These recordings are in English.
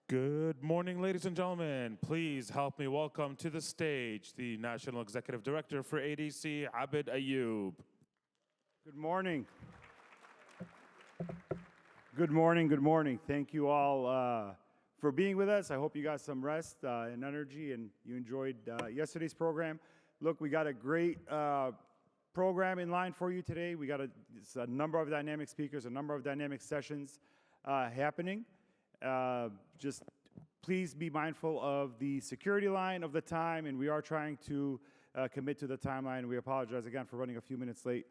Good morning, ladies and gentlemen. Please help me welcome to the stage the National Executive Director for ADC, Abid Ayoub. Good morning. Good morning, good morning. Thank you all for being with us. I hope you got some rest and energy and you enjoyed yesterday's program. Look, we got a great program in line for you today. We got a number of dynamic speakers, a number of dynamic sessions happening. Just please be mindful of the security line of the time, and we are trying to commit to the timeline. We apologize again for running a few minutes late.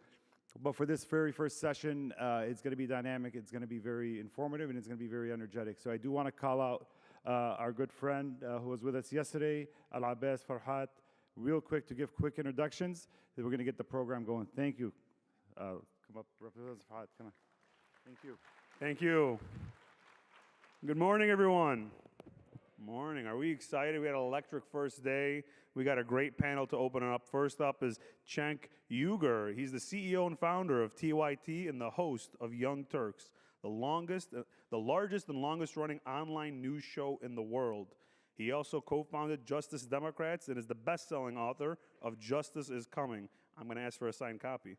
But for this very first session, it's going to be dynamic, it's going to be very informative, and it's going to be very energetic. So I do want to call out our good friend who was with us yesterday, Al-Abbas Farhat, real quick to give quick introductions. Then we're going to get the program going. Thank you. Come up, Representative Farhat, come on. Thank you. Thank you. Good morning, everyone. Morning. Are we excited? We had an electric first day. We got a great panel to open it up. First up is Cenk Uygur. He's the CEO and founder of TYT and the host of Young Turks, the largest and longest running online news show in the world. He also co-founded Justice Democrats and is the best-selling author of Justice is Coming. I'm going to ask for a signed copy.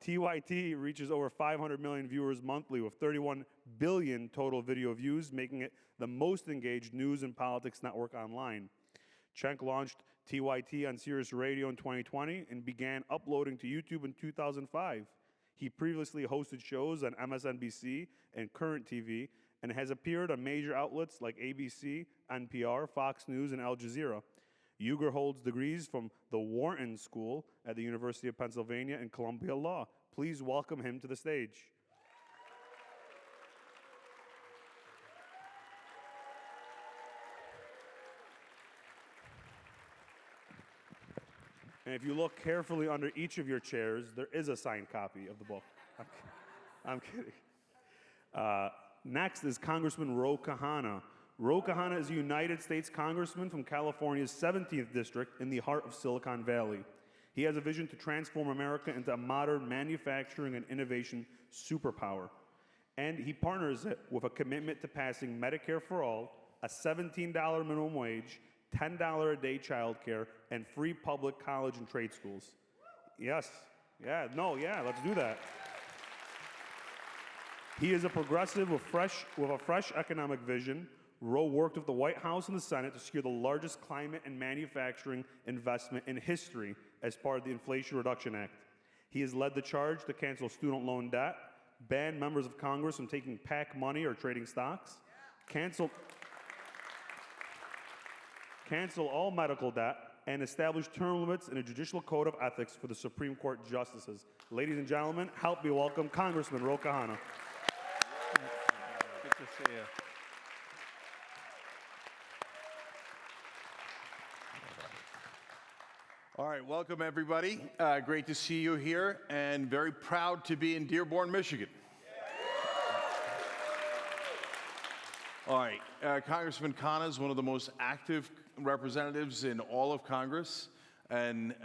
TYT reaches over 500 million viewers monthly with 31 billion total video views, making it the most engaged news and politics network online. Cenk launched TYT on Sirius Radio in 2020 and began uploading to YouTube in 2005. He previously hosted shows on MSNBC and Current TV and has appeared on major outlets like ABC, NPR, Fox News, and Al Jazeera. Uygur holds degrees from the Wharton School at the University of Pennsylvania and Columbia Law. Please welcome him to the stage. And if you look carefully under each of your chairs, there is a signed copy of the book. I'm kidding. Next is Congressman Khanna. Khanna is a United States Congressman from California's 17th District in the heart of Silicon Valley. He has a vision to transform America into a modern manufacturing and innovation superpower. And he partners it with a commitment to passing Medicare for all, a $17 minimum wage, $10 a day childcare, and free public college and trade schools. Yes, let's do that. He is a progressive with a fresh economic vision. Rowe worked with the White House and the Senate to secure the largest climate and manufacturing investment in history as part of the Inflation Reduction Act. He has led the charge to cancel student loan debt, ban members of Congress from taking PAC money or trading stocks, cancel all medical debt, and establish term limits and a judicial code of ethics for the Supreme Court justices. Ladies and gentlemen, help me welcome Congressman Khanna. Good to see you. All right, welcome everybody. Great to see you here and very proud to be in Dearborn, Michigan. All right, Congressman Khanna is one of the most active representatives in all of Congress, and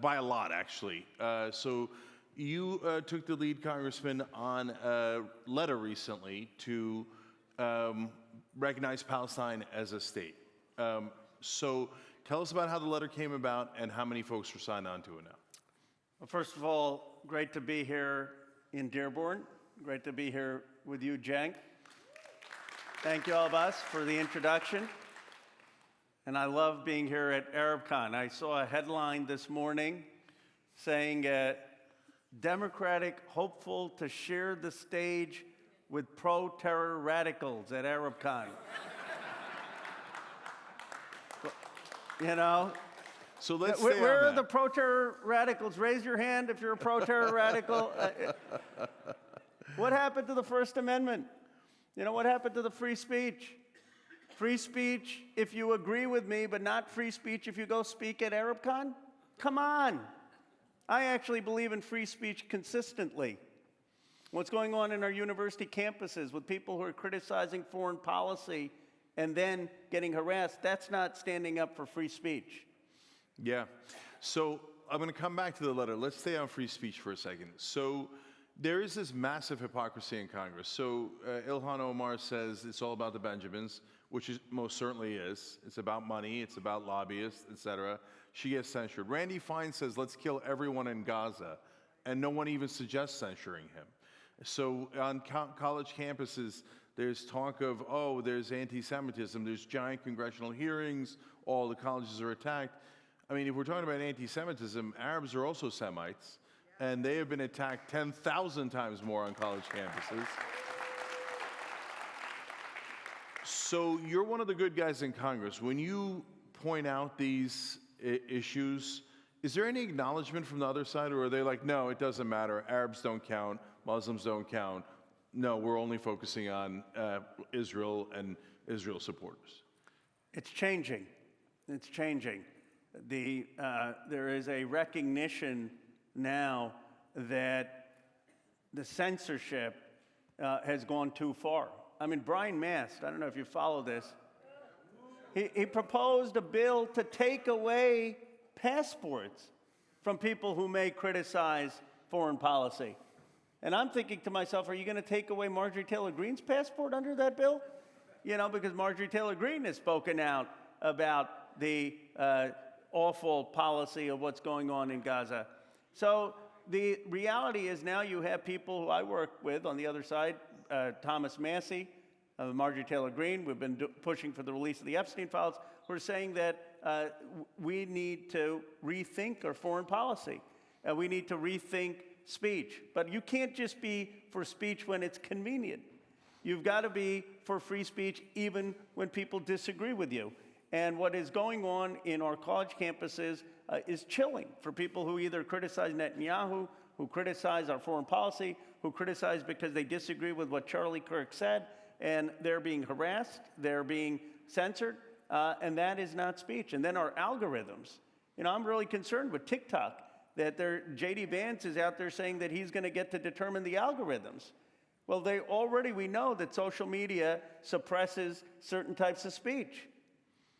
by a lot, actually. So you took the lead, Congressman, on a letter recently to recognize Palestine as a state. So tell us about how the letter came about and how many folks were signed on to it now. Well, first of all, great to be here in Dearborn. Great to be here with you, Cenk. Thank you, all of us, for the introduction. And I love being here at ArabCon. I saw a headline this morning saying, Democratic hopeful to share the stage with pro-terror radicals at ArabCon. You know? So let's stay on Where are that. the pro-terror radicals? Raise your hand if you're a pro-terror radical. What happened to the First Amendment? You know, what happened to the free speech? Free speech if you agree with me, but not free speech if you go speak at ArabCon? Come on. I actually believe in free speech consistently. What's going on in our university campuses with people who are criticizing foreign policy and then getting harassed, that's not standing up for free speech. Yeah. So I'm going to come back to the letter. Let's stay on free speech for a second. So There is this massive hypocrisy in Congress. So Ilhan Omar says it's all about the Benjamins, which is most certainly is. It's about money, it's about lobbyists, etc. She gets censured. Randy Fine says, let's kill everyone in Gaza, and no one even suggests censuring him. So on college campuses, there's talk of, oh, there's anti-Semitism, there's giant congressional hearings, all the colleges are attacked. I mean, if we're talking about anti-Semitism, Arabs are also Semites, and they have been attacked 10,000 times more on college campuses. So you're one of the good guys in Congress. When you point out these issues, is there any acknowledgement from the other side, or are they like, no, it doesn't matter, Arabs don't count, Muslims don't count, no, we're only focusing on Israel and Israel supporters? It's changing. It's changing. There is a recognition now that the censorship has gone too far. I mean, Brian Mast, I don't know if you follow this, he proposed a bill to take away passports from people who may criticize foreign policy. And I'm thinking to myself, are you going to take away Marjorie Taylor Greene's passport under that bill? You know, because Marjorie Taylor Greene has spoken out about the awful policy of what's going on in Gaza. So the reality is now you have people who I work with on the other side, Thomas Massey, Marjorie Taylor Greene, we've been pushing for the release of the Epstein files, who are saying that we need to rethink our foreign policy. We need to rethink speech. But you can't just be for speech when it's convenient. You've got to be for free speech even when people disagree with you. And what is going on in our college campuses is chilling for people who either criticize Netanyahu, who criticize our foreign policy, who criticize because they disagree with what Charlie Kirk said, and they're being harassed, they're being censored, and that is not speech. And then our algorithms. You know, I'm really concerned with TikTok, that J.D. Vance is out there saying that he's going to get to determine the algorithms. Well, we know that social media suppresses certain types of speech.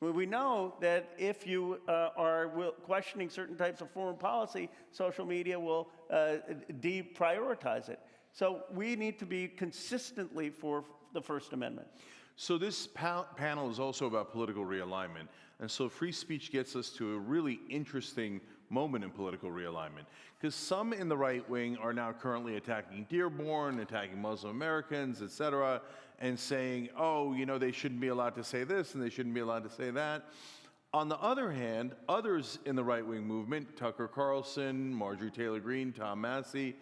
We know that if you are questioning certain types of foreign policy, social media will deprioritize it. So we need to be consistently for the First Amendment. So this panel is also about political realignment. And so free speech gets us to a really interesting moment in political realignment. Because some in the right wing are now currently attacking Dearborn, attacking Muslim Americans, et cetera, and saying, oh, you know, they shouldn't be allowed to say this and they shouldn't be allowed to say that. On the other hand, others in the right-wing movement, Tucker Carlson, Marjorie Taylor Greene, Tom Massey,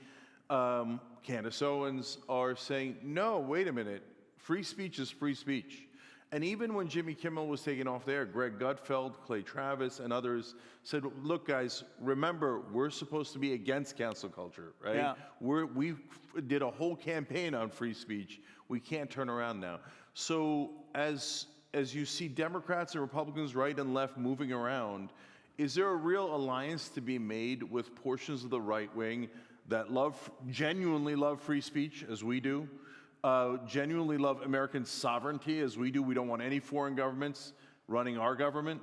Candace Owens, are saying, no, wait a minute, free speech is free speech. And even when Jimmy Kimmel was taken off there, Greg Gutfeld, Clay Travis, and others said, look, guys, remember, we're supposed to be against cancel culture, right? Yeah. We did a whole campaign on free speech. We can't turn around now. So as you see Democrats and Republicans, right and left, moving around, is there a real alliance to be made with portions of the right wing that genuinely love free speech, as we do, genuinely love American sovereignty, as we do? We don't want any foreign governments running our government.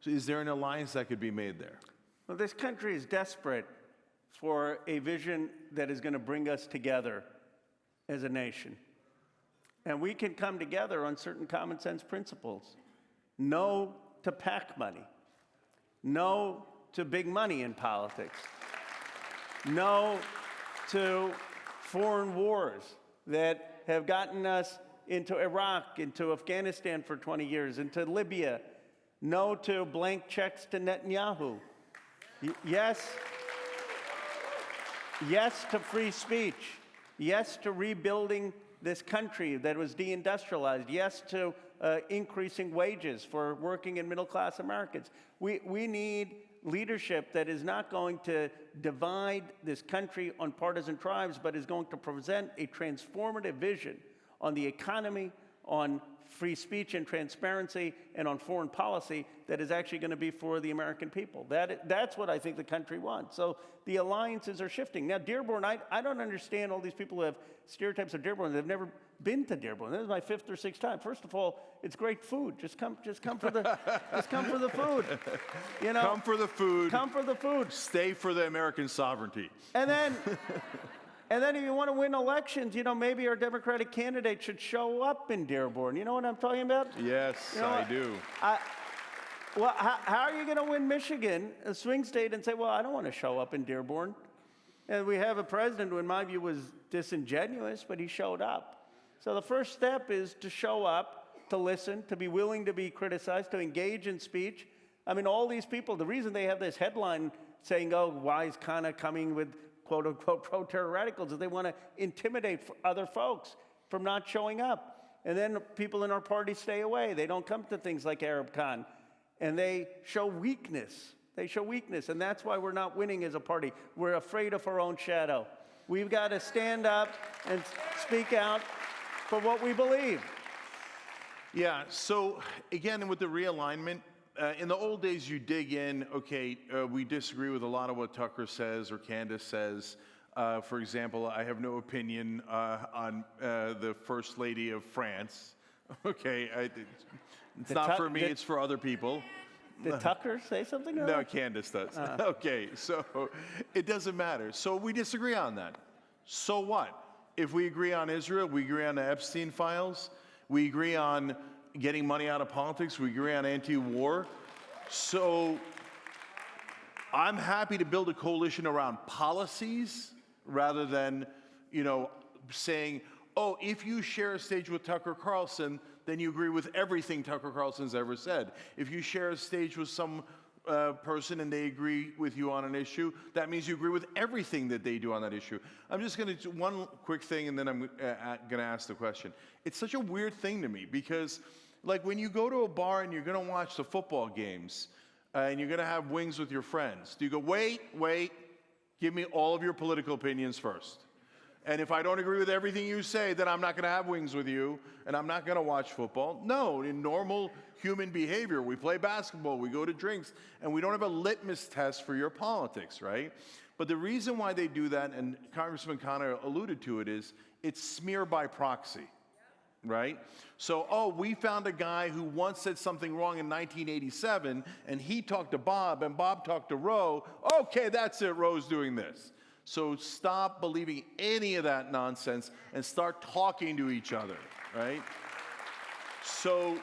So is there an alliance that could be made there? Well, this country is desperate for a vision that is going to bring us together as a nation. And we can come together on certain common sense principles. No to PAC money. No to big money in politics. No to foreign wars that have gotten us into Iraq, into Afghanistan for 20 years, into Libya. No to blank checks to Netanyahu. Yes to free speech. Yes to rebuilding this country that was deindustrialized. Yes to increasing wages for working and middle-class Americans. We need leadership that is not going to divide this country on partisan tribes, but is going to present a transformative vision on the economy, on free speech and transparency, and on foreign policy that is actually going to be for the American people. That's what I think the country wants. So the alliances are shifting. Now, Dearborn, I don't understand all these people who have stereotypes of Dearborn. They've never been to Dearborn. This is my 5th or 6th time. First of all, it's great food. Just come for the food. You know, come for the food. Come for the food. Stay for the American sovereignty. And then And then if you want to win elections, you know, maybe our Democratic candidate should show up in Dearborn. You know what I'm talking about? Yes, You know I what? do. Well, how are you going to win Michigan, a swing state, and say, well, I don't want to show up in Dearborn? And we have a president who, in my view, was disingenuous, but he showed up. So the first step is to show up, to listen, to be willing to be criticized, to engage in speech. I mean, all these people, the reason they have this headline saying, oh, why is Khanna coming with quote-unquote pro-terror radicals, is they want to intimidate other folks from not showing up. And then people in our party stay away. They don't come to things like ArabCon. And they show weakness. They show weakness. And that's why we're not winning as a party. We're afraid of our own shadow. We've got to stand up and speak out for what we believe. Yeah, so again, with the realignment, in the old days, you dig in, okay, we disagree with a lot of what Tucker says or Candace says. For example, I have no opinion on the First Lady of France. Okay, it's not for me, it's for other people. Did Tucker say something? No, Candace does. Okay, so it doesn't matter. So we disagree on that. So what? If we agree on Israel, we agree on the Epstein files, we agree on getting money out of politics, we agree on anti-war. So I'm happy to build a coalition around policies rather than, you know, saying, oh, if you share a stage with Tucker Carlson, then you agree with everything Tucker Carlson's ever said. If you share a stage with some person and they agree with you on an issue, that means you agree with everything that they do on that issue. I'm just going to do one quick thing, and then I'm going to ask the question. It's such a weird thing to me because, like, when you go to a bar and you're going to watch the football games and you're going to have wings with your friends, do you go, wait, give me all of your political opinions first? And if I don't agree with everything you say, then I'm not going to have wings with you, and I'm not going to watch football. No, in normal human behavior, we play basketball, we go to drinks, and we don't have a litmus test for your politics, right? But the reason why they do that, and Congressman Khanna alluded to it, is it's smear by proxy, right? So, oh, we found a guy who once said something wrong in 1987, and he talked to Bob, and Bob talked to Roe. Okay, that's it, Roe's doing this. So stop believing any of that nonsense and start talking to each other, right? So,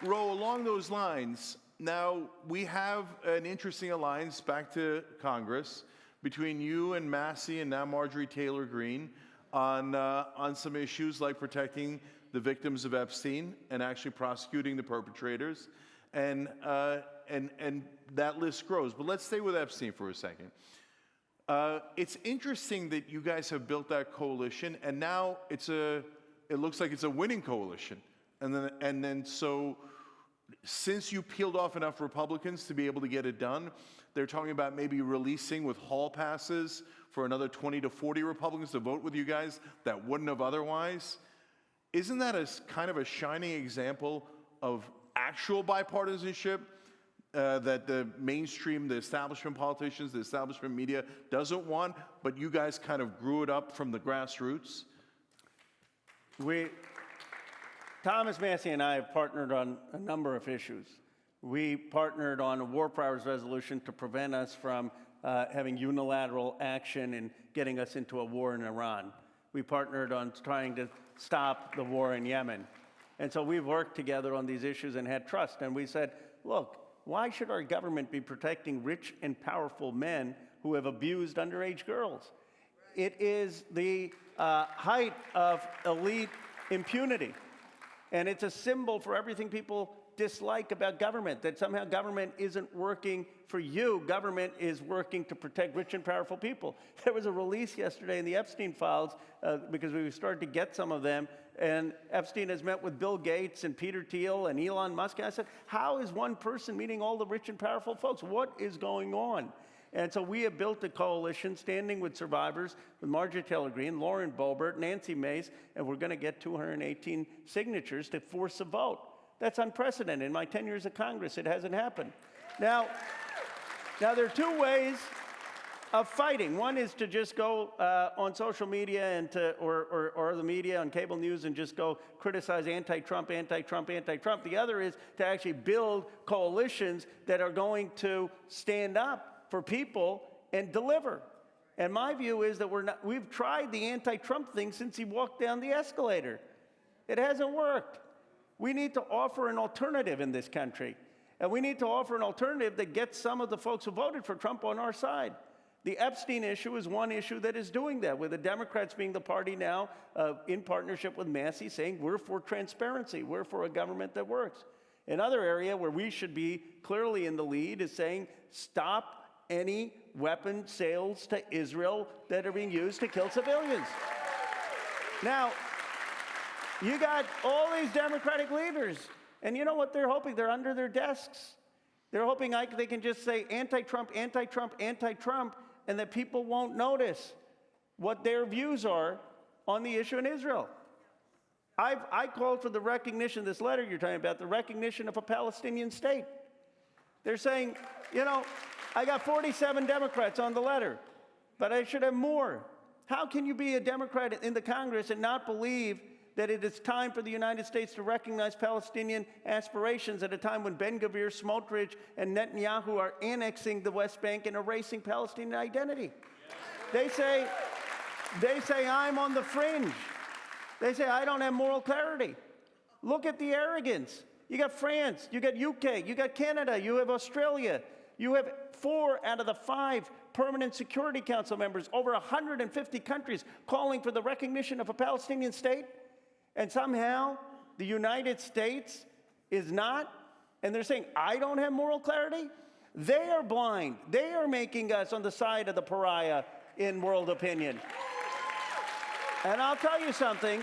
Ro, along those lines, now we have an interesting alliance back to Congress between you and Massey and now Marjorie Taylor Greene on some issues like protecting the victims of Epstein and actually prosecuting the perpetrators, and that list grows. But let's stay with Epstein for a second. It's interesting that you guys have built that coalition, and now it looks like it's a winning coalition. And then so since you peeled off enough Republicans to be able to get it done, they're talking about maybe releasing with hall passes for another 20 to 40 Republicans to vote with you guys that wouldn't have otherwise. Isn't that a kind of a shining example of actual bipartisanship? That the mainstream, the establishment politicians, the establishment media doesn't want, but you guys kind of grew it up from the grassroots? Thomas Massey and I have partnered on a number of issues. We partnered on a war powers resolution to prevent us from having unilateral action and getting us into a war in Iran. We partnered on trying to stop the war in Yemen. And so we've worked together on these issues and had trust. And we said, look, why should our government be protecting rich and powerful men who have abused underage girls? It is the height of elite impunity. And it's a symbol for everything people dislike about government, that somehow government isn't working for you. Government is working to protect rich and powerful people. There was a release yesterday in the Epstein files, because we started to get some of them, and Epstein has met with Bill Gates and Peter Thiel and Elon Musk. And I said, how is one person meeting all the rich and powerful folks? What is going on? And so we have built a coalition standing with survivors, with Marjorie Taylor Greene, Lauren Boebert, Nancy Mace, and we're going to get 218 signatures to force a vote. That's unprecedented. In my 10 years of Congress, it hasn't happened. Now there are two ways of fighting. One is to just go on social media and or the media on cable news and just go criticize anti-Trump, anti-Trump, anti-Trump. The other is to actually build coalitions that are going to stand up for people and deliver. And my view is that we've tried the anti-Trump thing since he walked down the escalator. It hasn't worked. We need to offer an alternative in this country. And we need to offer an alternative that gets some of the folks who voted for Trump on our side. The Epstein issue is one issue that is doing that, with the Democrats being the party now in partnership with Massey saying we're for transparency, we're for a government that works. Another area where we should be clearly in the lead is saying stop any weapon sales to Israel that are being used to kill civilians. Now, you got all these Democratic leaders, and you know what they're hoping? They're under their desks. They're hoping they can just say anti-Trump, anti-Trump, anti-Trump, and that people won't notice what their views are on the issue in Israel. I called for the recognition, this letter you're talking about, the recognition of a Palestinian state. They're saying, you know, I got 47 Democrats on the letter, but I should have more. How can you be a Democrat in the Congress and not believe that it is time for the United States to recognize Palestinian aspirations at a time when Ben-Gvir, Smotrich, and Netanyahu are annexing the West Bank and erasing Palestinian identity? They say I'm on the fringe. They say I don't have moral clarity. Look at the arrogance. You got France, you got UK, you got Canada, you have Australia. You have 4 out of the 5 permanent Security Council members, over 150 countries calling for the recognition of a Palestinian state. And somehow the United States is not, and they're saying, I don't have moral clarity? They are blind. They are making us on the side of the pariah in world opinion. And I'll tell you something,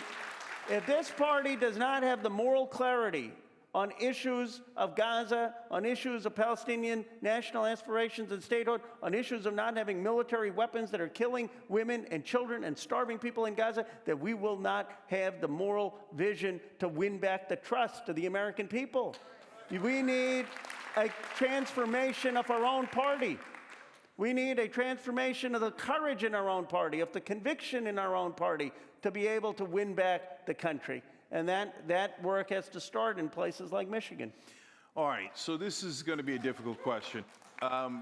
if this party does not have the moral clarity on issues of Gaza, on issues of Palestinian national aspirations and statehood, on issues of not having military weapons that are killing women and children and starving people in Gaza, that we will not have the moral vision to win back the trust of the American people. We need a transformation of our own party. We need a transformation of the courage in our own party, of the conviction in our own party, to be able to win back the country. And that work has to start in places like Michigan. All right, so this is going to be a difficult question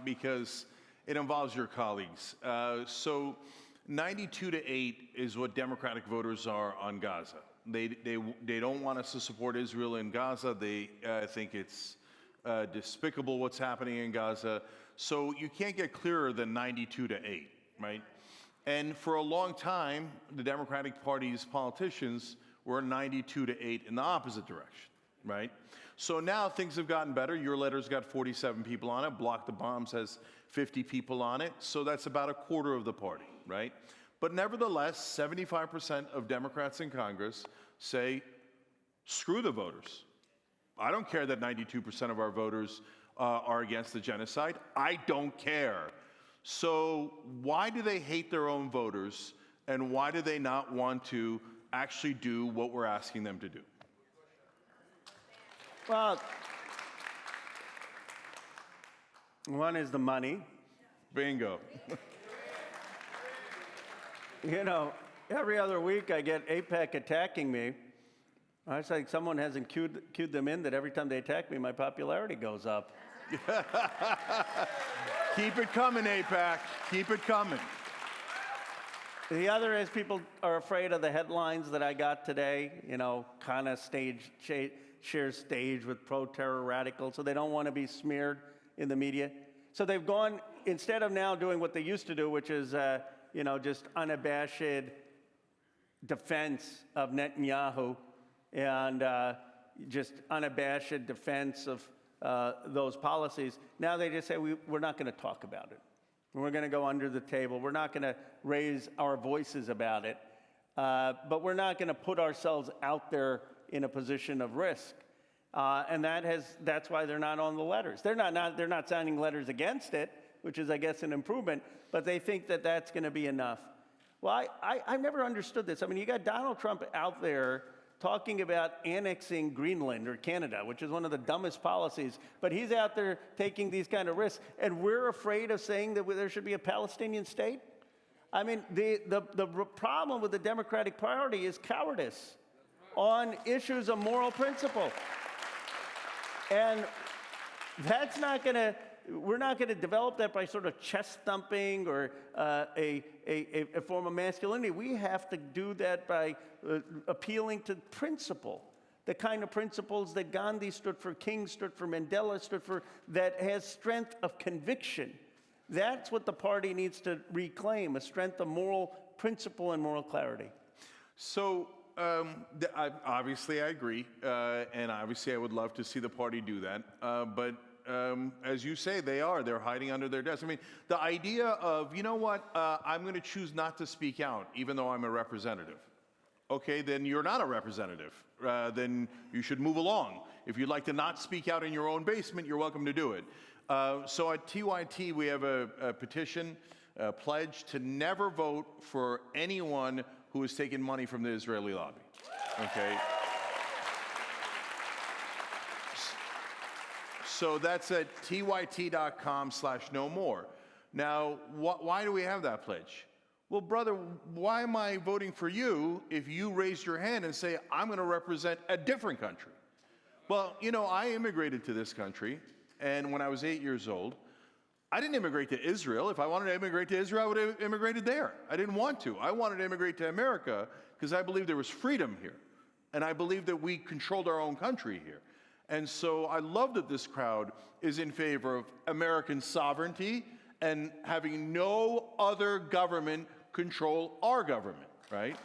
because it involves your colleagues. So 92-8 is what Democratic voters are on Gaza. They don't want us to support Israel in Gaza. They think it's despicable what's happening in Gaza. So you can't get clearer than 92-8, right? And for a long time, the Democratic Party's politicians were 92-8 in the opposite direction, right? So now things have gotten better. Your letter's got 47 people on it. Block the Bombs has 50 people on it. So that's about a quarter of the party, right? But nevertheless, 75% of Democrats in Congress say, screw the voters. I don't care that 92% of our voters are against the genocide. I don't care. So why do they hate their own voters, and why do they not want to actually do what we're asking them to do? Well, one is the money. Bingo. You know, every other week I get AIPAC attacking me. It's like someone hasn't cued them in that every time they attack me, my popularity goes up. Keep it coming, AIPAC. Keep it coming. The other is people are afraid of the headlines that I got today. You know, Khanna shares stage with pro-terror radicals, so they don't want to be smeared in the media. So they've gone, instead of now doing what they used to do, which is, you know, just unabashed defense of Netanyahu and just unabashed defense of those policies, now they just say, we're not going to talk about it. We're going to go under the table. We're not going to raise our voices about it. But we're not going to put ourselves out there in a position of risk. And that's why they're not on the letters. They're not signing letters against it, which is, I guess, an improvement, but they think that that's going to be enough. Well, I've never understood this. I mean, you got Donald Trump out there talking about annexing Greenland or Canada, which is one of the dumbest policies, but he's out there taking these kind of risks, and we're afraid of saying that there should be a Palestinian state? I mean, the problem with the Democratic Party is cowardice on issues of moral principle. And that's not going to we're not going to develop that by sort of chest thumping or a form of masculinity. We have to do that by appealing to principle, the kind of principles that Gandhi stood for, King stood for, Mandela stood for, that has strength of conviction. That's what the party needs to reclaim, a strength of moral principle and moral clarity. So, obviously, I agree, and obviously, I would love to see the party do that. But as you say, they're hiding under their desk. I mean, the idea of, you know what, I'm going to choose not to speak out, even though I'm a representative. Okay, then you're not a representative. Then you should move along. If you'd like to not speak out in your own basement, you're welcome to do it. So at TYT, we have a petition, a pledge to never vote for anyone who has taken money from the Israeli lobby. Okay. So that's at tyt.com/no-more. Now, why do we have that pledge? Well, brother, why am I voting for you if you raise your hand and say, I'm going to represent a different country? Well, you know, I immigrated to this country, and when I was 8 years old, I didn't immigrate to Israel. If I wanted to immigrate to Israel, I would have immigrated there. I didn't want to. I wanted to immigrate to America because I believed there was freedom here, and I believed that we controlled our own country here. And so I love that this crowd is in favor of American sovereignty and having no other government control our government, right?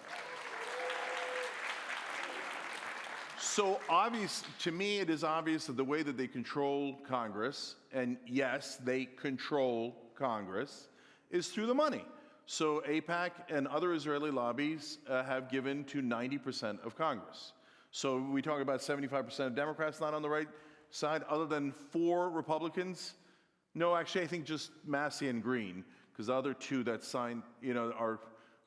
So obvious, to me, it is obvious that the way that they control Congress, and yes, they control Congress, is through the money. So AIPAC and other Israeli lobbies have given to 90% of Congress. So we talk about 75% of Democrats not on the right side, other than 4 Republicans. No, actually, I think just Massey and Green, because the other 2 that signed, you know, are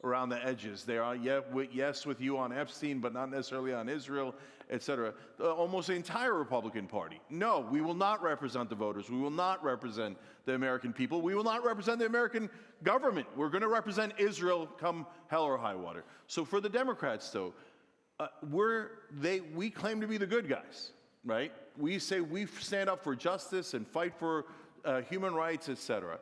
around the edges. They are, yes, with you on Epstein, but not necessarily on Israel, etc. Almost the entire Republican Party. No, we will not represent the voters. We will not represent the American people. We will not represent the American government. We're going to represent Israel come hell or high water. So for the Democrats, though, we claim to be the good guys, right? We say we stand up for justice and fight for human rights, etc.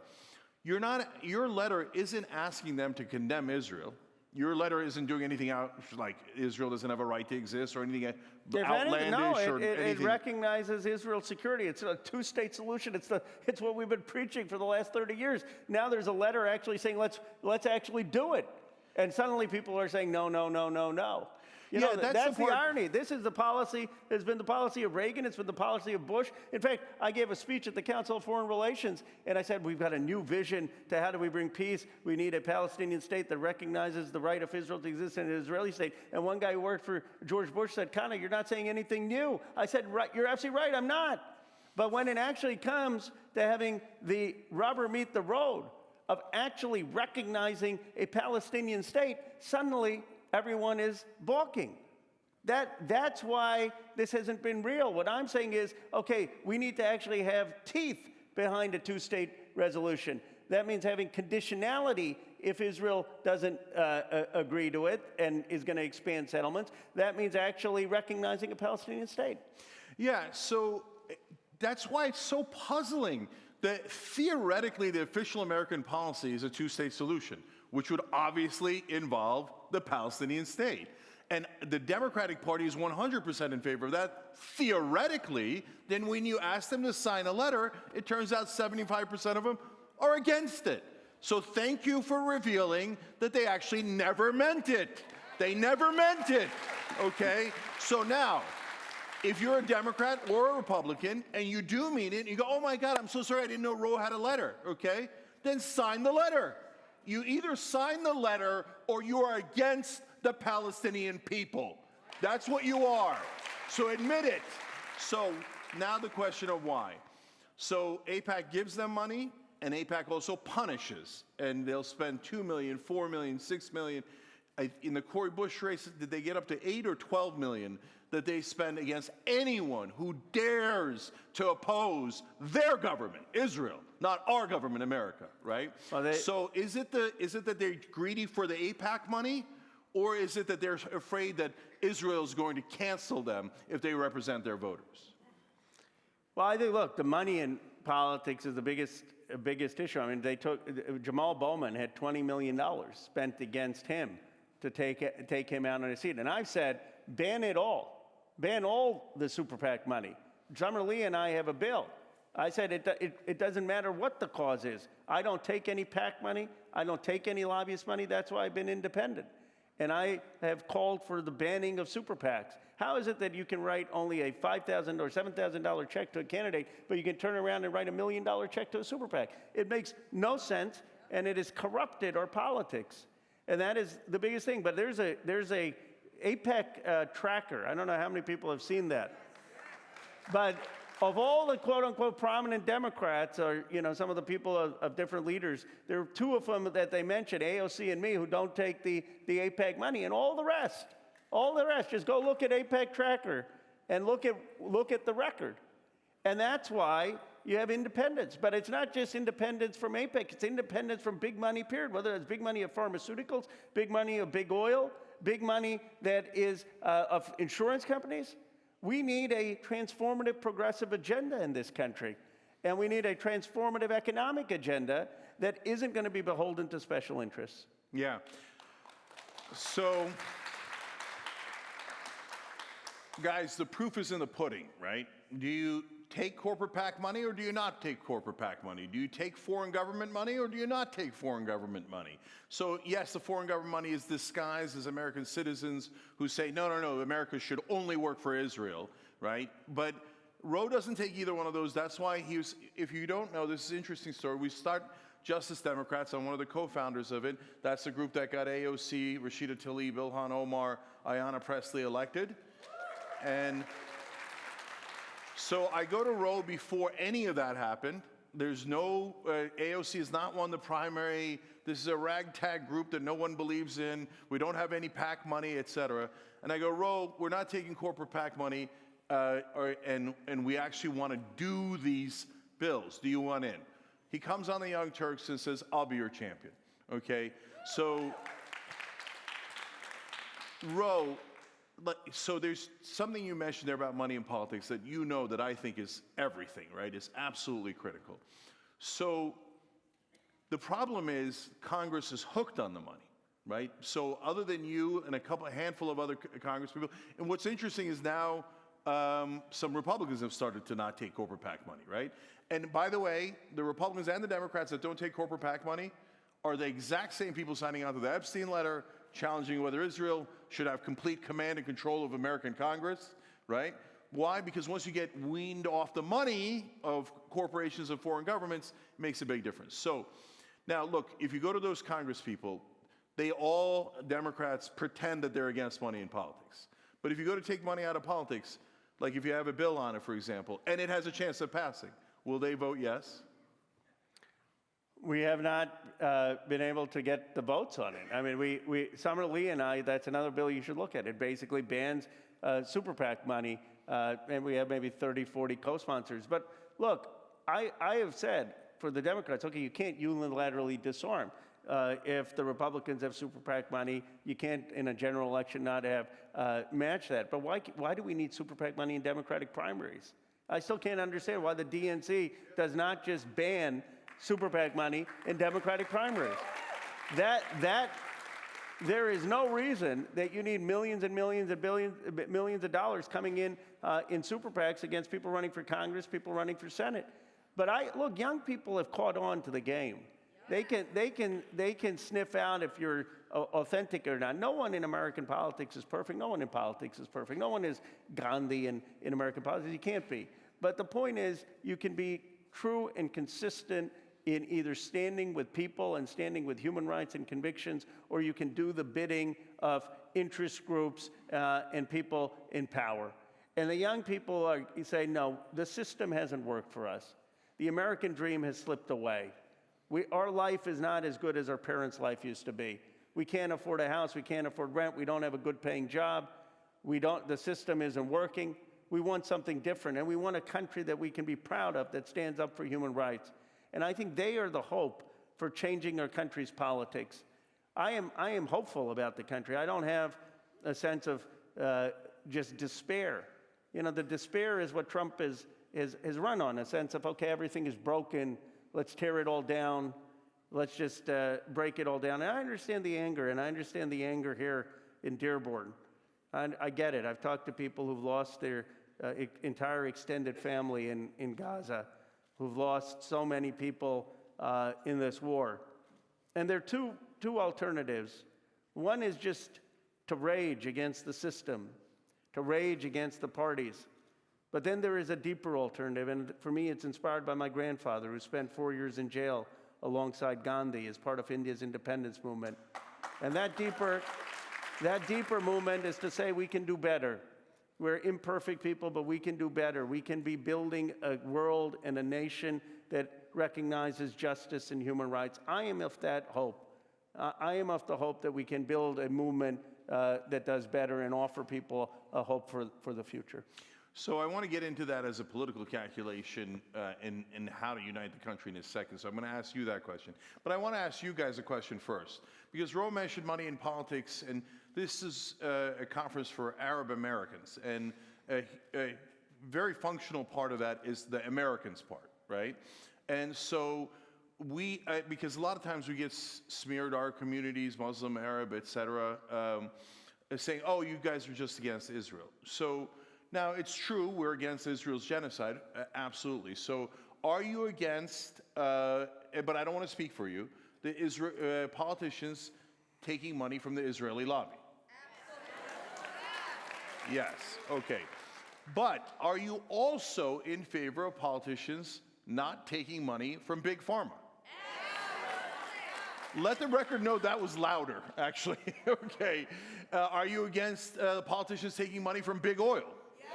Your letter isn't asking them to condemn Israel. Your letter isn't doing anything out like Israel doesn't have a right to exist or anything outlandish or anything. It recognizes Israel's security. It's a two-state solution. It's what we've been preaching for the last 30 years. Now there's a letter actually saying let's actually do it, and suddenly people are saying no, no, no, no, no. You know, that's the irony. This is the policy, has been the policy of Reagan, it's been the policy of Bush. In fact, I gave a speech at the Council of Foreign Relations, and I said, we've got a new vision to how do we bring peace. We need a Palestinian state that recognizes the right of Israel to exist in an Israeli state. And one guy who worked for George Bush said, Khanna, you're not saying anything new. I said, right, you're absolutely right, I'm not. But when it actually comes to having the rubber meet the road of actually recognizing a Palestinian state, suddenly everyone is balking. That's why this hasn't been real. What I'm saying is, okay, we need to actually have teeth behind a two-state resolution. That means having conditionality if Israel doesn't agree to it and is going to expand settlements. That means actually recognizing a Palestinian state. Yeah, so that's why it's so puzzling that theoretically the official American policy is a two-state solution, which would obviously involve the Palestinian state. And the Democratic Party is 100% in favor of that, theoretically. Then when you ask them to sign a letter, it turns out 75% of them are against it. So thank you for revealing that they actually never meant it. They never meant it, okay? So now, if you're a Democrat or a Republican and you do mean it, and you go, oh my God, I'm so sorry, I didn't know Roe had a letter, okay? Then sign the letter. You either sign the letter or you are against the Palestinian people. That's what you are. So admit it. So now the question of why. So AIPAC gives them money, and AIPAC also punishes. And they'll spend $2 million, $4 million, $6 million. In the Cory Bush race, did they get up to $8 or $12 million that they spend against anyone who dares to oppose their government, Israel, not our government, America, right? Well, so is it that they're greedy for the AIPAC money? Or is it that they're afraid that Israel is going to cancel them if they represent their voters? Well, I think, look, the money politics is the biggest issue. I mean, Jamal Bowman had $20 million spent against him to take him out on his seat. And I've said, ban it all. Ban all the super PAC money. Summer Lee and I have a bill. I said it doesn't matter what the cause is. I don't take any PAC money. I don't take any lobbyist money. That's why I've been independent. And I have called for the banning of super PACs. How is it that you can write only a $5,000 or $7,000 check to a candidate, but you can turn around and write $1 million check to a super PAC? It makes no sense, and it has corrupted our politics. And that is the biggest thing. But there's a AIPAC tracker. I don't know how many people have seen that. But of all the quote-unquote prominent Democrats, or some of the people of different leaders, there are two of them that they mentioned, AOC and me, who don't take the AIPAC money, and all the rest, just go look at AIPAC tracker and look at the record. And that's why you have independence. But it's not just independence from AIPAC, it's independence from big money, period. Whether it's big money of pharmaceuticals, big money of big oil, big money that is of insurance companies. We need a transformative progressive agenda in this country. And we need a transformative economic agenda that isn't going to be beholden to special interests. Yeah. So, guys, the proof is in the pudding, right? Do you take corporate PAC money or do you not take corporate PAC money? Do you take foreign government money or do you not take foreign government money? So yes, the foreign government money is disguised as American citizens who say, no, America should only work for Israel, right? But Roe doesn't take either one of those. That's why if you don't know, this is an interesting story. We start Justice Democrats. I'm one of the co-founders of it. That's the group that got AOC, Rashida Tlaib, Ilhan Omar, Ayanna Pressley elected. And so I go to Roe before any of that happened. There's no, AOC has not won the primary. This is a ragtag group that no one believes in. We don't have any PAC money, et cetera. And I go, Roe, we're not taking corporate PAC money, and we actually want to do these bills. Do you want in? He comes on the Young Turks and says, I'll be your champion, okay? So, Roe, so there's something you mentioned there about money in politics that you know that I think is everything, right? It's absolutely critical. So the problem is Congress is hooked on the money, right? So other than you and a handful of other Congress people, and what's interesting is now some Republicans have started to not take corporate PAC money, right? And by the way, the Republicans and the Democrats that don't take corporate PAC money are the exact same people signing on to the Epstein letter, challenging whether Israel should have complete command and control of American Congress, right? Why? Because once you get weaned off the money of corporations and foreign governments, it makes a big difference. So now look, if you go to those Congress people, they all, Democrats, pretend that they're against money in politics. But if you go to take money out of politics, like if you have a bill on it, for example, and it has a chance of passing, will they vote yes? We have not been able to get the votes on it. I mean, Summer Lee and I, that's another bill you should look at. It basically bans super PAC money, and we have maybe 30, 40 co-sponsors. But look, I have said for the Democrats, okay, you can't unilaterally disarm. If the Republicans have super PAC money, you can't, in a general election, not have match that. But why do we need super PAC money in Democratic primaries? I still can't understand why the DNC does not just ban super PAC money in Democratic primaries. There is no reason that you need millions and millions and millions of dollars coming in super PACs against people running for Congress, people running for Senate. But look, young people have caught on to the game. They can sniff out if you're authentic or not. No one in American politics is perfect. No one in politics is perfect. No one is Gandhi in American politics. You can't be. But the point is, you can be true and consistent in either standing with people and standing with human rights and convictions, or you can do the bidding of interest groups and people in power. And the young people say, no, the system hasn't worked for us. The American dream has slipped away. Our life is not as good as our parents' life used to be. We can't afford a house, we can't afford rent, we don't have a good paying job, the system isn't working. We want something different, and we want a country that we can be proud of that stands up for human rights. And I think they are the hope for changing our country's politics. I am hopeful about the country. I don't have a sense of just despair. You know, the despair is what Trump is has run on, a sense of, okay, everything is broken, let's tear it all down, let's just break it all down. And I understand the anger, and I understand the anger here in Dearborn. I get it. I've talked to people who've lost their entire extended family in Gaza, who've lost so many people in this war. And there are two alternatives. One is just to rage against the system, to rage against the parties. But then there is a deeper alternative, and for me it's inspired by my grandfather, who spent 4 years in jail alongside Gandhi as part of India's independence movement. And that deeper movement is to say we can do better. We're imperfect people, but we can do better. We can be building a world and a nation that recognizes justice and human rights. I am of that hope. I am of the hope that we can build a movement that does better and offer people a hope for the future. So I want to get into that as a political calculation and how to unite the country in a second. So I'm going to ask you that question. But I want to ask you guys a question first. Because Ro mentioned money in politics, and this is a conference for Arab Americans. And a very functional part of that is the Americans part, right? And so we, because a lot of times we get smeared, our communities, Muslim, Arab, et cetera, saying, oh, you guys are just against Israel. So now it's true, we're against Israel's genocide, absolutely. So are you against, but I don't want to speak for you, the politicians taking money from the Israeli lobby? Absolutely. Yes, okay. But are you also in favor of politicians not taking money from Big Pharma? Let the record know that was louder, actually. Okay. Are you against politicians taking money from big oil? Yes.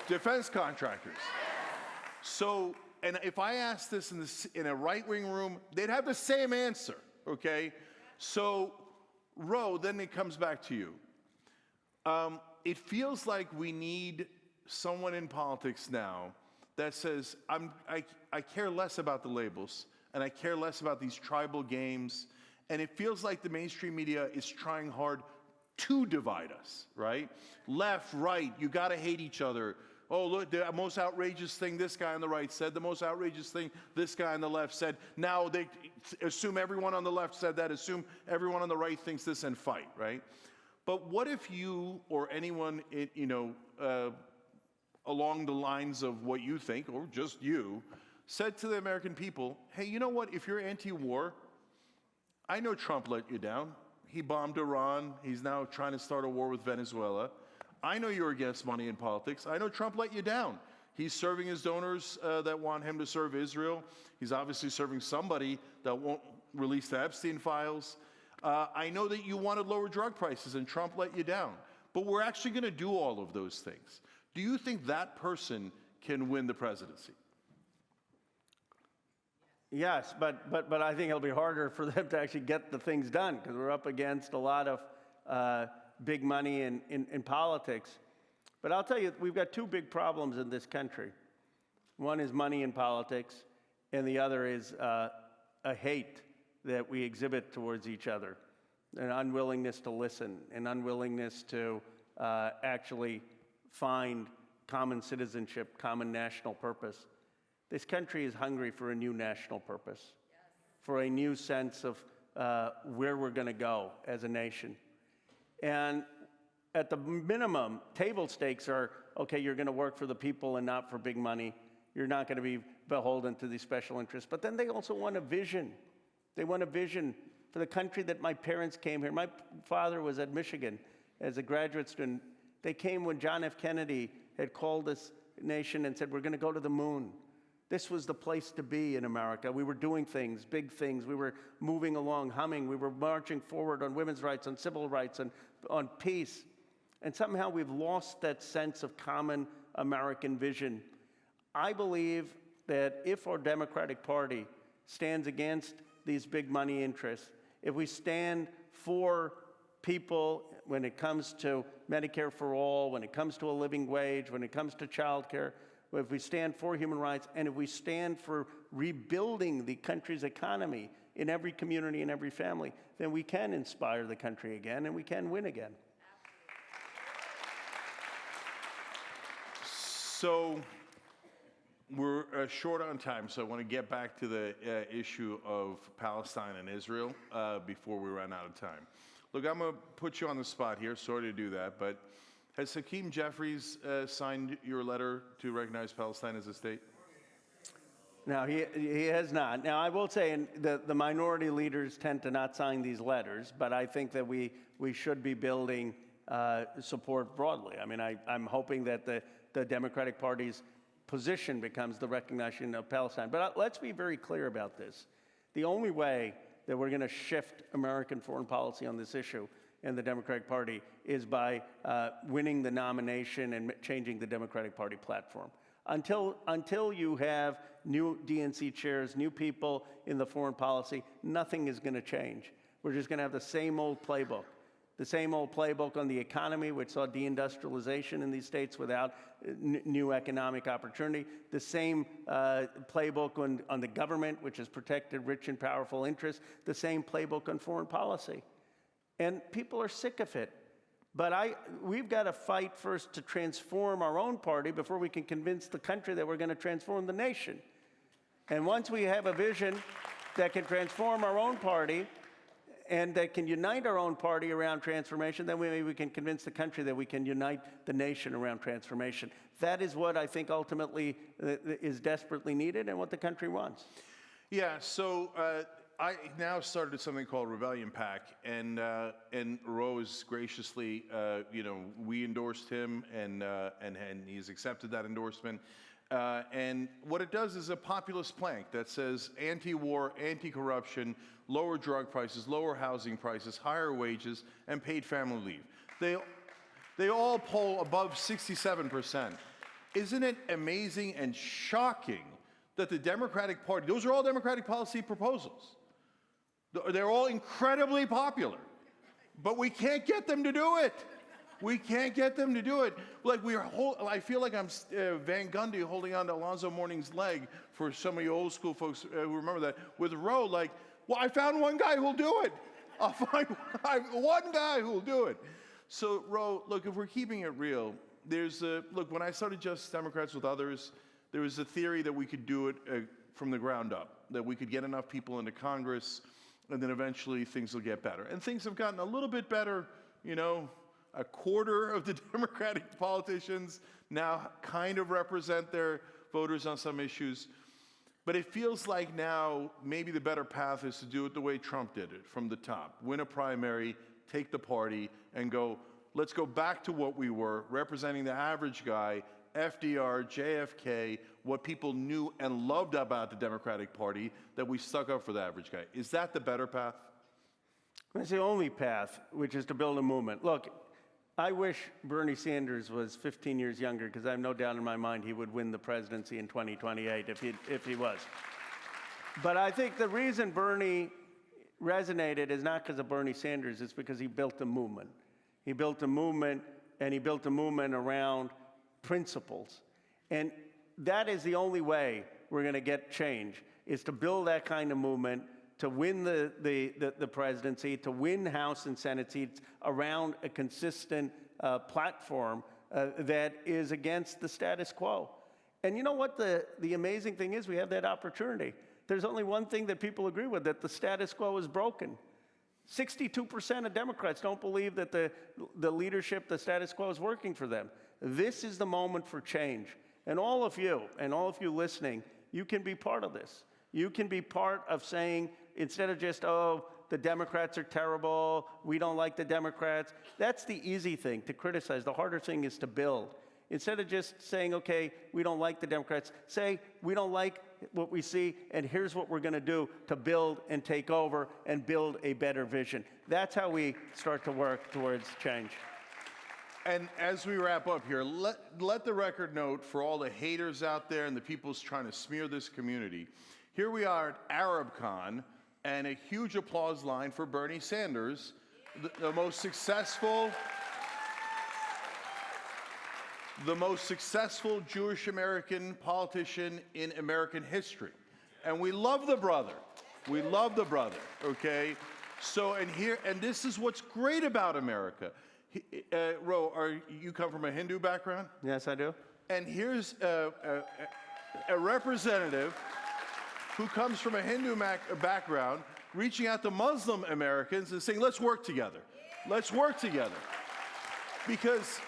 Defense contractors? Yes. So, and if I asked this in a right-wing room, they'd have the same answer, okay? So, Ro, then it comes back to you. It feels like we need someone in politics now that says, I care less about the labels, and I care less about these tribal games, and it feels like the mainstream media is trying hard to divide us, right? Left, right, you gotta hate each other. Oh, look, the most outrageous thing this guy on the right said, the most outrageous thing this guy on the left said. Now they assume everyone on the left said that, assume everyone on the right thinks this, and fight, right? But what if you or anyone, along the lines of what you think, or just you, said to the American people, hey, you know what, if you're anti-war, I know Trump let you down. He bombed Iran. He's now trying to start a war with Venezuela. I know you're against money in politics. I know Trump let you down. He's serving his donors that want him to serve Israel. He's obviously serving somebody that won't release the Epstein files. I know that you wanted lower drug prices, and Trump let you down. But we're actually going to do all of those things. Do you think that person can win the presidency? Yes, but I think it'll be harder for them to actually get the things done, because we're up against a lot of big money in politics. But I'll tell you, we've got two big problems in this country. One is money in politics, and the other is a hate that we exhibit towards each other, an unwillingness to listen, an unwillingness to actually find common citizenship, common national purpose. This country is hungry for a new national purpose, yes, for a new sense of where we're going to go as a nation. And at the minimum, table stakes are, okay, you're going to work for the people and not for big money. You're not going to be beholden to these special interests. But then they also want a vision. They want a vision for the country that my parents came here. My father was at Michigan as a graduate student. They came when John F. Kennedy had called this nation and said, we're going to go to the moon. This was the place to be in America. We were doing things, big things. We were moving along, humming. We were marching forward on women's rights, on civil rights, and on peace. And somehow we've lost that sense of common American vision. I believe that if our Democratic Party stands against these big money interests, if we stand for people when it comes to Medicare for all, when it comes to a living wage, when it comes to child care, if we stand for human rights, and if we stand for rebuilding the country's economy in every community and every family, then we can inspire the country again, and we can win again. So we're short on time, so I want to get back to the issue of Palestine and Israel before we run out of time. Look, I'm going to put you on the spot here. Sorry to do that, but has Hakeem Jeffries signed your letter to recognize Palestine as a state? No, he has not. Now, I will say the minority leaders tend to not sign these letters, but I think that we should be building support broadly. I mean, I'm hoping that the Democratic Party's position becomes the recognition of Palestine. But let's be very clear about this. The only way that we're going to shift American foreign policy on this issue in the Democratic Party is by winning the nomination and changing the Democratic Party platform. Until you have new DNC chairs, new people in the foreign policy, nothing is going to change. We're just going to have the same old playbook. The same old playbook on the economy, which saw deindustrialization in these states without new economic opportunity. The same playbook on the government, which has protected rich and powerful interests. The same playbook on foreign policy. And people are sick of it. But we've got to fight first to transform our own party before we can convince the country that we're going to transform the nation. And once we have a vision that can transform our own party and that can unite our own party around transformation, then maybe we can convince the country that we can unite the nation around transformation. That is what I think ultimately is desperately needed and what the country wants. Yeah, so I now started something called Rebellion PAC, and Rose graciously, we endorsed him, and he's accepted that endorsement. And what it does is a populist plank that says anti-war, anti-corruption, lower drug prices, lower housing prices, higher wages, and paid family leave. They all poll above 67%. Isn't it amazing and shocking that the Democratic Party, those are all Democratic policy proposals. They're all incredibly popular, but we can't get them to do it. We can't get them to do it. Like I feel like I'm Van Gundy holding on to Alonzo Mourning's leg for some of you old school folks who remember that. With Roe, like, well, I found one guy who'll do it. I'll find one guy who'll do it. So, Roe, look, if we're keeping it real, look, when I started Justice Democrats with others, there was a theory that we could do it from the ground up, that we could get enough people into Congress, and then eventually things will get better. And things have gotten a little bit better. A quarter of the Democratic politicians now kind of represent their voters on some issues. But it feels like now maybe the better path is to do it the way Trump did it, from the top. Win a primary, take the party, and let's go back to what we were, representing the average guy, FDR, JFK, what people knew and loved about the Democratic Party, that we stuck up for the average guy. Is that the better path? It's the only path, which is to build a movement. Look, I wish Bernie Sanders was 15 years younger, because I have no doubt in my mind he would win the presidency in 2028 if he was. But I think the reason Bernie resonated is not because of Bernie Sanders, it's because he built a movement. He built a movement, and he built a movement around principles. And that is the only way we're going to get change, is to build that kind of movement, to win the presidency, to win House and Senate seats around a consistent platform that is against the status quo. And you know what the amazing thing is? We have that opportunity. There's only one thing that people agree with, that the status quo is broken. 62% of Democrats don't believe that the leadership, the status quo, is working for them. This is the moment for change. And all of you listening, you can be part of this. You can be part of saying, instead of just, the Democrats are terrible, we don't like the Democrats. That's the easy thing, to criticize. The harder thing is to build. Instead of just saying, okay, we don't like the Democrats, say, we don't like what we see, and here's what we're going to do to build and take over and build a better vision. That's how we start to work towards change. And as we wrap up here, let the record note for all the haters out there and the people trying to smear this community. Here we are at ArabCon, and a huge applause line for Bernie Sanders, the most successful Jewish American politician in American history. And we love the brother. We love the brother, okay? So, and this is what's great about America. Ro, you come from a Hindu background? Yes, I do. And here's, a representative who comes from a Hindu background reaching out to Muslim Americans and saying, let's work together. Let's work together. Because,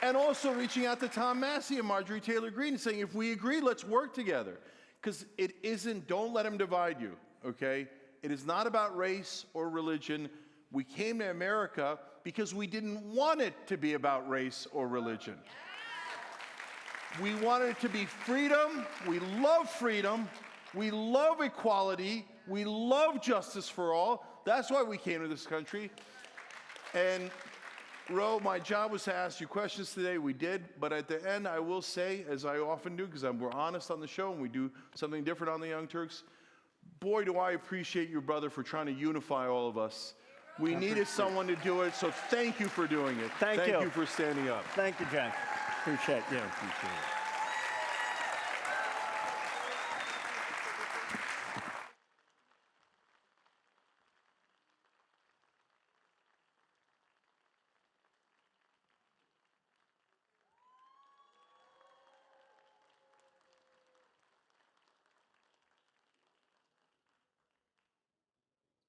and also reaching out to Tom Massey and Marjorie Taylor Greene and saying, if we agree, let's work together. Because it isn't, don't let them divide you, okay? It is not about race or religion. We came to America because we didn't want it to be about race or religion. We wanted it to be freedom. We love freedom. We love equality. We love justice for all. That's why we came to this country. And Ro, my job was to ask you questions today. We did. But at the end, I will say, as I often do, because we're honest on the show and we do something different on the Young Turks, boy, do I appreciate you, brother, for trying to unify all of us. We needed someone to do it, so thank you for doing it. Thank you. Thank you for standing up. Thank you, Cenk. Appreciate you. Appreciate it.